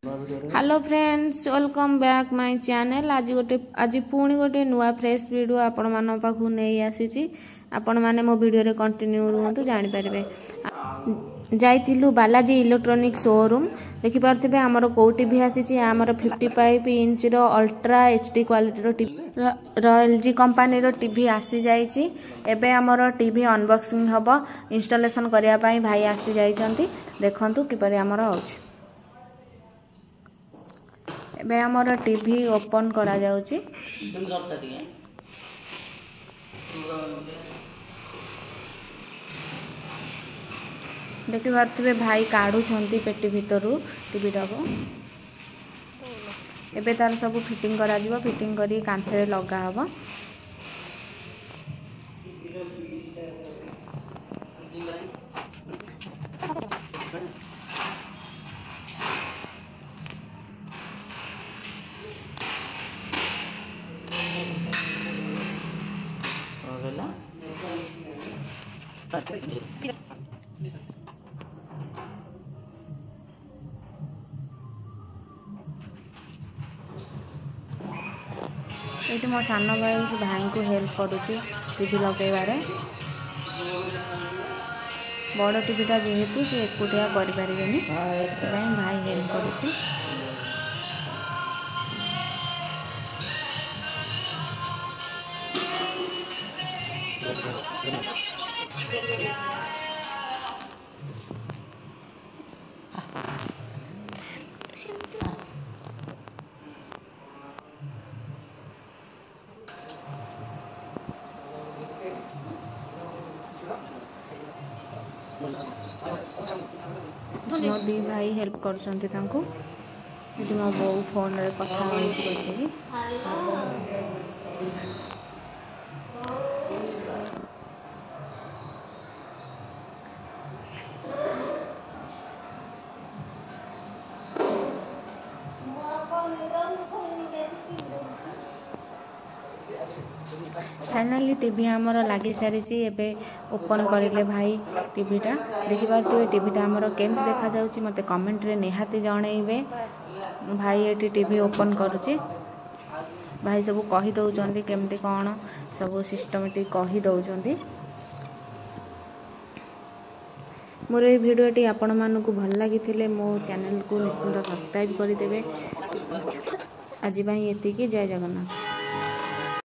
Hello friends, welcome back my channel. आज पुणी गोटे नुआ फ्रेश वीडियो आपण मान पाखु नहीं आसी। आपण माने मो वीडियो रे कंटिन्यू रुहतु जानि पारबे। जाइतिलु बालाजी इलेक्ट्रॉनिक शोरूम। देखि पारथिबे हमर को टीवी आसी। हमर 55 इंच रो अल्ट्रा एचडी क्वालिटी रो टीवी एलजी कंपनी रो टीवी आसी जाइछि। एबे हमर टीवी अनबॉक्सिंग हबो। इंस्टॉलेशन करिया पई भाई आसी जाइछंती। देखंतु किपरि हमर होछि। एबे हमर टीवी ओपन करा जाउछि। देखि पारथिबे भाई काढु छंती पेटी भितरु टीवी टाको। एबे तार सब फिटिंग करा जिवो। फिटिंग करी कांथे लगा हबो। ये मो सान भाई से भाई को हेल्प करुच्ची टीवी लगेबारे। बड़ टीवीटा जेहेतु से एकुटिया करें भाई हेल्प करुच्ची। मो दी भाई हेल्प करछंती तांको। इटी मो बो फोन रे कथा होछि बसिकी। फाइनाली टीवी आमर लगी सारी। एबे ओपन करेले भाई टीवीटा। देखि पारथिबे टीवीटा आमर केमति देखा जाउची मते कमेंट रे निहाती जणैबे। भाई एटी टीवी ओपन करूची। भाई सब कहि दउचंती केमति कोन सब सिस्टमेटिक कहि दउचंती। मोर ए वीडियोटी आपण मानकु भल लागिथिले मो चैनल को निश्चित सब्सक्राइब करि देबे। आज भाई एतिकी। जय जगन्नाथ।